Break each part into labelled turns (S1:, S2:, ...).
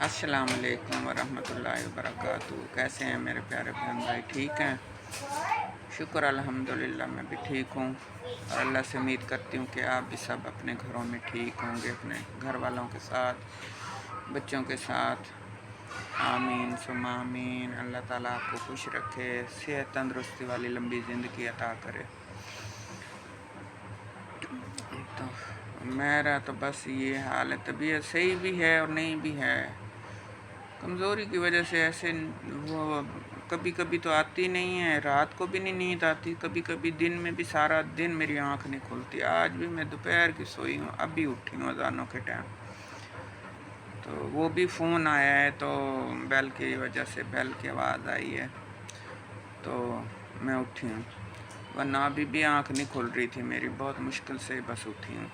S1: अस्सलाम वालेकुम वरहमतुल्लाहि वबरकातुहू। कैसे हैं मेरे प्यारे बहन भाई? ठीक हैं? शुक्र अल्हम्दुलिल्लाह, मैं भी ठीक हूँ और अल्लाह से उम्मीद करती हूँ कि आप भी सब अपने घरों में ठीक होंगे, अपने घर वालों के साथ, बच्चों के साथ। आमीन सुम्मा आमीन। अल्लाह ताला आपको खुश रखे, सेहत तंदुरुस्ती वाली लंबी ज़िंदगी अता करे। तो मेरा तो बस ये हाल है, तबीयत सही भी है और नहीं भी है। कमज़ोरी की वजह से ऐसे वो कभी कभी तो आती नहीं है, रात को भी नहीं नींद आती, कभी कभी दिन में भी सारा दिन मेरी आँख नहीं खुलती। आज भी मैं दोपहर की सोई हूँ, अभी उठी हूँ अज़ानों के टाइम। तो वो भी फ़ोन आया है, तो बेल की वजह से बेल की आवाज़ आई है तो मैं उठी हूँ, वरना अभी भी आँख नहीं खुल रही थी मेरी, बहुत मुश्किल से बस उठी हूँ।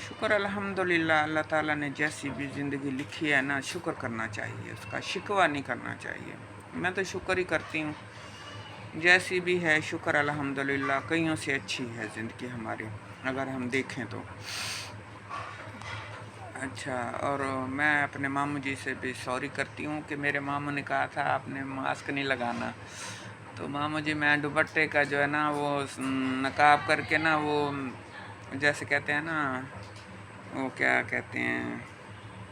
S1: शुक्र अल्हम्दुलिल्लाह, अल्लाह ताला ने जैसी भी ज़िंदगी लिखी है ना, शुक्र करना चाहिए, उसका शिकवा नहीं करना चाहिए। मैं तो शुक्र ही करती हूँ, जैसी भी है शुक्र अल्हम्दुलिल्लाह। कईयों से अच्छी है ज़िंदगी हमारी अगर हम देखें तो। अच्छा, और मैं अपने मामू जी से भी सॉरी करती हूँ कि मेरे मामू ने कहा था आपने मास्क नहीं लगाना, तो मामू जी मैं दुपट्टे का जो है ना वो नकाब करके ना, वो जैसे कहते हैं ना, वो क्या कहते हैं,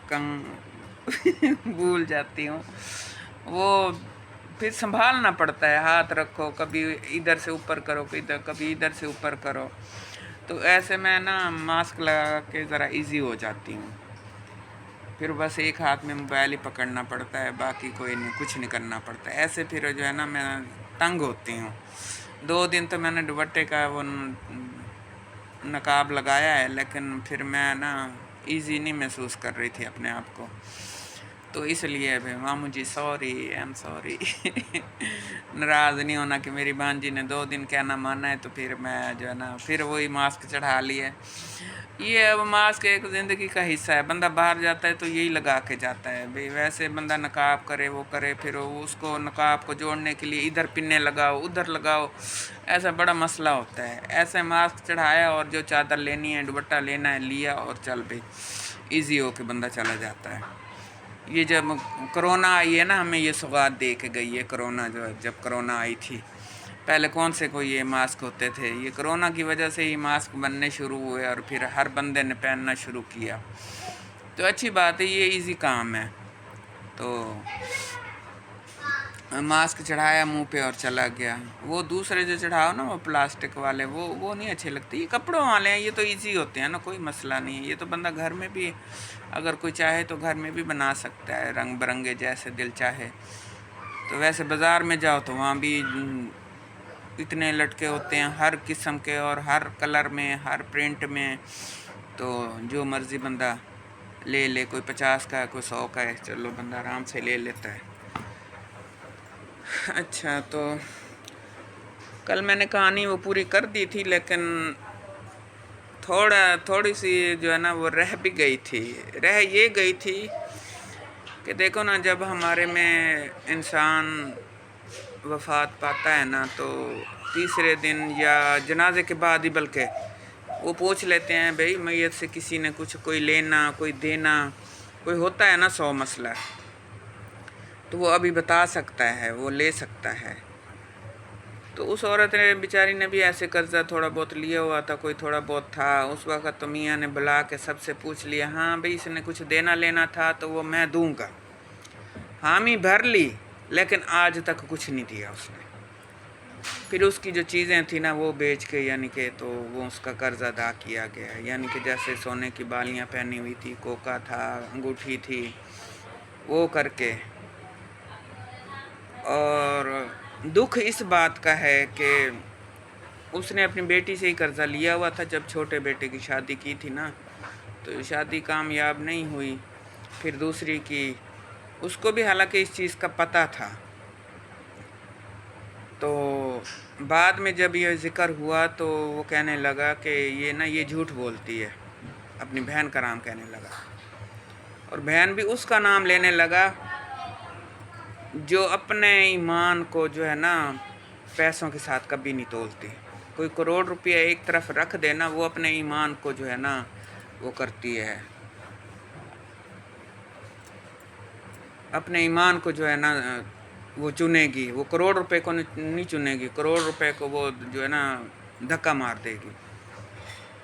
S1: कंग भूल जाती हूँ वो, फिर संभालना पड़ता है, हाथ रखो, कभी इधर से ऊपर करो, कभी इधर से ऊपर करो, तो ऐसे में ना मास्क लगा के ज़रा इजी हो जाती हूँ। फिर बस एक हाथ में मोबाइल ही पकड़ना पड़ता है, बाकी कोई नहीं, कुछ नहीं करना पड़ता है। ऐसे फिर जो है ना मैं तंग होती हूँ। 2 दिन तो मैंने दुपट्टे का वो नकाब लगाया है, लेकिन फिर मैं ना इजी नहीं महसूस कर रही थी अपने आप को, तो इसलिए भाई मामू जी सॉरी, आई एम सॉरी। नाराज़ नहीं होना कि मेरी बहन जी ने 2 दिन कहना माना है, तो फिर मैं जो है ना फिर वही मास्क चढ़ा लिया। ये अब मास्क एक ज़िंदगी का हिस्सा है, बंदा बाहर जाता है तो यही लगा के जाता है भाई। वैसे बंदा नकाब करे वो करे, फिर उसको नकाब को जोड़ने के लिए इधर पिन्ने लगाओ उधर लगाओ, ऐसा बड़ा मसला होता है। ऐसे मास्क चढ़ाया और जो चादर लेनी है, दुपट्टा लेना है, लिया और चल भाई, ईजी हो के बंदा चला जाता है। ये जब कोरोना आई है ना, हमें ये सौगात दे के गई है कोरोना। जो है जब कोरोना आई थी, पहले कौन से कोई ये मास्क होते थे, ये कोरोना की वजह से ही मास्क बनने शुरू हुए और फिर हर बंदे ने पहनना शुरू किया। तो अच्छी बात है, ये इजी काम है। तो मास्क चढ़ाया मुंह पे और चला गया। वो दूसरे जो चढ़ाओ ना, वो प्लास्टिक वाले, वो नहीं अच्छे लगते। ये कपड़ों वाले हैं, ये तो इजी होते हैं ना, कोई मसला नहीं है। ये तो बंदा घर में भी अगर कोई चाहे तो घर में भी बना सकता है, रंग बिरंगे जैसे दिल चाहे। तो वैसे बाज़ार में जाओ तो वहाँ भी इतने लटके होते हैं हर किस्म के और हर कलर में, हर प्रिंट में, तो जो मर्ज़ी बंदा ले ले। कोई 50 का है, कोई 100 का है, चलो बंदा आराम से ले लेता है। अच्छा, तो कल मैंने कहानी वो पूरी कर दी थी, लेकिन थोड़ी सी जो है ना वो रह भी गई थी। रह ये गई थी कि देखो ना, जब हमारे में इंसान वफ़ात पाता है ना, तो तीसरे दिन या जनाजे के बाद ही बल्कि वो पूछ लेते हैं भाई मैयत से किसी ने कुछ, कोई लेना कोई देना, कोई होता है ना 100 मसला, तो वो अभी बता सकता है, वो ले सकता है। तो उस औरत ने बेचारी ने भी ऐसे कर्जा थोड़ा बहुत लिया हुआ था, कोई थोड़ा बहुत था। उस वक़्त तो मियाँ ने बुला के सबसे पूछ लिया, हाँ भाई इसने कुछ देना लेना था तो वो मैं दूंगा। हामी भर ली, लेकिन आज तक कुछ नहीं दिया उसने। फिर उसकी जो चीज़ें थी ना वो बेच के, यानी कि तो वो उसका कर्ज अदा किया गया। यानी कि जैसे सोने की बालियाँ पहनी हुई थी, कोका था, अंगूठी थी, वो करके। और दुख इस बात का है कि उसने अपनी बेटी से ही कर्ज़ा लिया हुआ था। जब छोटे बेटे की शादी की थी ना, तो शादी कामयाब नहीं हुई, फिर दूसरी की। उसको भी हालांकि इस चीज़ का पता था। तो बाद में जब ये ज़िक्र हुआ तो वो कहने लगा कि ये ना ये झूठ बोलती है, अपनी बहन का नाम कहने लगा। और बहन भी उसका नाम लेने लगा जो अपने ईमान को जो है ना पैसों के साथ कभी नहीं तोलती। कोई करोड़ रुपया एक तरफ रख देना, वो अपने ईमान को जो है ना वो करती है, اپنے ایمان کو جو ہے نا وہ چنے گی، وہ کروڑ روپے کو نہیں چنے گی، کروڑ روپے کو وہ جو ہے نا دھکا مار دے گی۔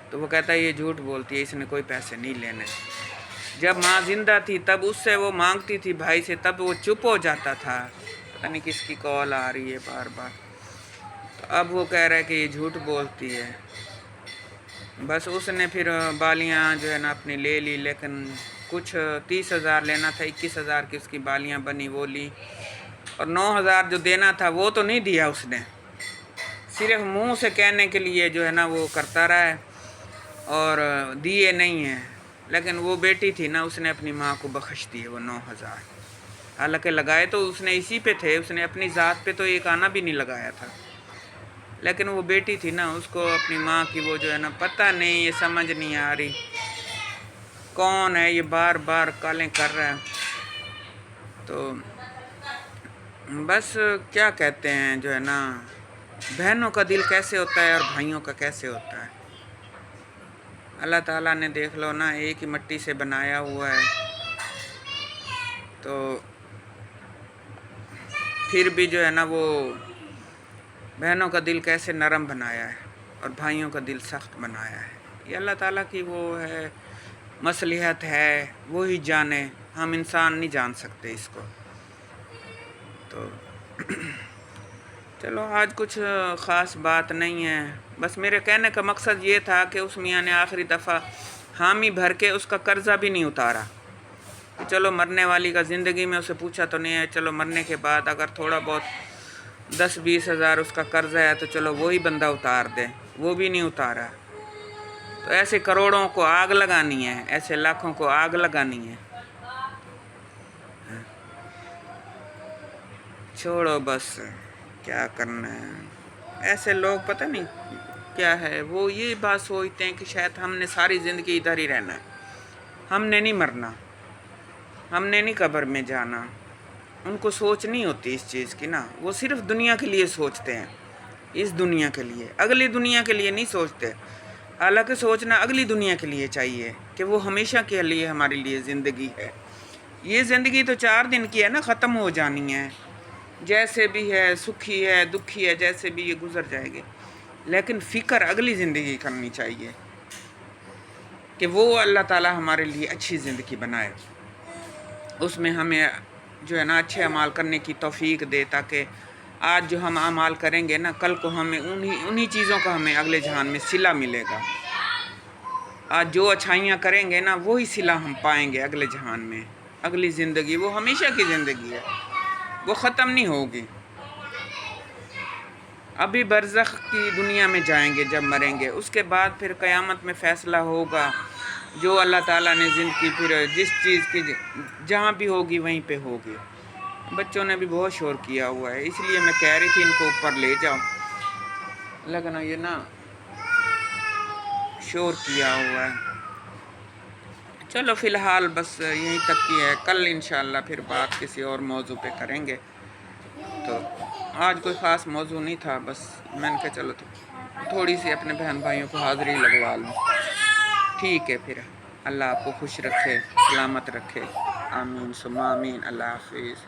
S1: تو وہ کہتا ہے یہ جھوٹ بولتی ہے، اس نے کوئی پیسے نہیں لینے۔ جب ماں زندہ تھی تب اس سے وہ مانگتی تھی بھائی سے، تب وہ چپ ہو جاتا تھا، پتہ نہیں کس کی کال آ رہی ہے بار بار۔ تو اب وہ کہہ رہا ہے کہ یہ جھوٹ بولتی ہے۔ بس اس نے پھر بالیاں جو ہے نا اپنی لے لی، لیکن کچھ 30,000 لینا تھا، 21,000 کی اس کی بالیاں بنی وہ لی، اور 9,000 جو دینا تھا وہ تو نہیں دیا اس نے، صرف منہ سے کہنے کے لیے جو ہے نا وہ کرتا رہا ہے اور دیے نہیں ہیں۔ لیکن وہ بیٹی تھی نا، اس نے اپنی ماں کو بخش دیے وہ 9,000، حالانکہ لگائے تو اس نے اسی پہ تھے، اس نے اپنی ذات پہ تو ایک آنا بھی نہیں لگایا تھا، لیکن وہ بیٹی تھی نا، اس کو اپنی ماں کی وہ جو ہے نا پتہ نہیں، یہ سمجھ نہیں آ رہی کون ہے یہ بار بار کالیں کر رہا ہے۔ تو بس کیا کہتے ہیں جو ہے نا، بہنوں کا دل کیسے ہوتا ہے اور بھائیوں کا کیسے ہوتا ہے۔ اللہ تعالیٰ نے دیکھ لو نا ایک ہی مٹی سے بنایا ہوا ہے، تو پھر بھی جو ہے نا وہ بہنوں کا دل کیسے نرم بنایا ہے اور بھائیوں کا دل سخت بنایا ہے۔ یہ اللہ تعالیٰ کی وہ ہے مصلحت ہے، وہی جانے، ہم انسان نہیں جان سکتے اس کو۔ تو چلو آج کچھ خاص بات نہیں ہے، بس میرے کہنے کا مقصد یہ تھا کہ اس میاں نے آخری دفعہ حامی بھر کے اس کا قرضہ بھی نہیں اتارا، کہ چلو مرنے والی کا زندگی میں اسے پوچھا تو نہیں ہے، چلو مرنے کے بعد اگر تھوڑا بہت 10-20 ہزار اس کا قرض ہے تو چلو وہی بندہ اتار دے، وہ بھی نہیں اتارا۔ تو ایسے کروڑوں کو آگ لگانی ہے، ایسے لاکھوں کو آگ لگانی ہے، چھوڑو بس کیا کرنا ہے۔ ایسے لوگ پتہ نہیں کیا ہے، وہ یہ بات سوچتے ہیں کہ شاید ہم نے ساری زندگی ادھر ہی رہنا ہے، ہم نے نہیں مرنا، ہم نے نہیں قبر میں جانا۔ ان کو سوچ نہیں ہوتی اس چیز کی نا، وہ صرف دنیا کے لیے سوچتے ہیں، اس دنیا کے لیے، اگلی دنیا کے لیے نہیں سوچتے۔ حالانکہ سوچنا اگلی دنیا کے لیے چاہیے کہ وہ ہمیشہ کے لیے ہمارے لیے زندگی ہے۔ یہ زندگی تو 4 دن کی ہے نا، ختم ہو جانی ہے، جیسے بھی ہے، سکھی ہے دکھی ہے، جیسے بھی یہ گزر جائے گی، لیکن فکر اگلی زندگی کرنی چاہیے کہ وہ اللہ تعالیٰ ہمارے لیے اچھی زندگی بنائے، اس میں ہمیں جو ہے نا اچھے اعمال کرنے کی توفیق دے، تاکہ آج جو ہم اعمال کریں گے نا، کل کو ہمیں انہی چیزوں کا ہمیں اگلے جہان میں صلہ ملے گا۔ آج جو اچھائیاں کریں گے نا، وہی صلہ ہم پائیں گے اگلے جہان میں۔ اگلی زندگی وہ ہمیشہ کی زندگی ہے، وہ ختم نہیں ہوگی۔ ابھی برزخ کی دنیا میں جائیں گے جب مریں گے، اس کے بعد پھر قیامت میں فیصلہ ہوگا، جو اللہ تعالیٰ نے زندگی پھر جس چیز کی جہاں بھی ہوگی وہیں پہ ہوگی۔ بچوں نے بھی بہت شور کیا ہوا ہے، اس لیے میں کہہ رہی تھی ان کو اوپر لے جاؤ، لیکن یہ نا شور کیا ہوا ہے۔ چلو فی الحال بس یہیں تک کی ہے، کل انشاءاللہ پھر بات کسی اور موضوع پہ کریں گے۔ تو آج کوئی خاص موضوع نہیں تھا، بس میں نے کہا چلو تھوڑی سی اپنے بہن بھائیوں کو حاضری لگوا لوں۔ ٹھیک ہے پھر، اللہ آپ کو خوش رکھے، سلامت رکھے، آمین ثم آمین، اللہ حافظ۔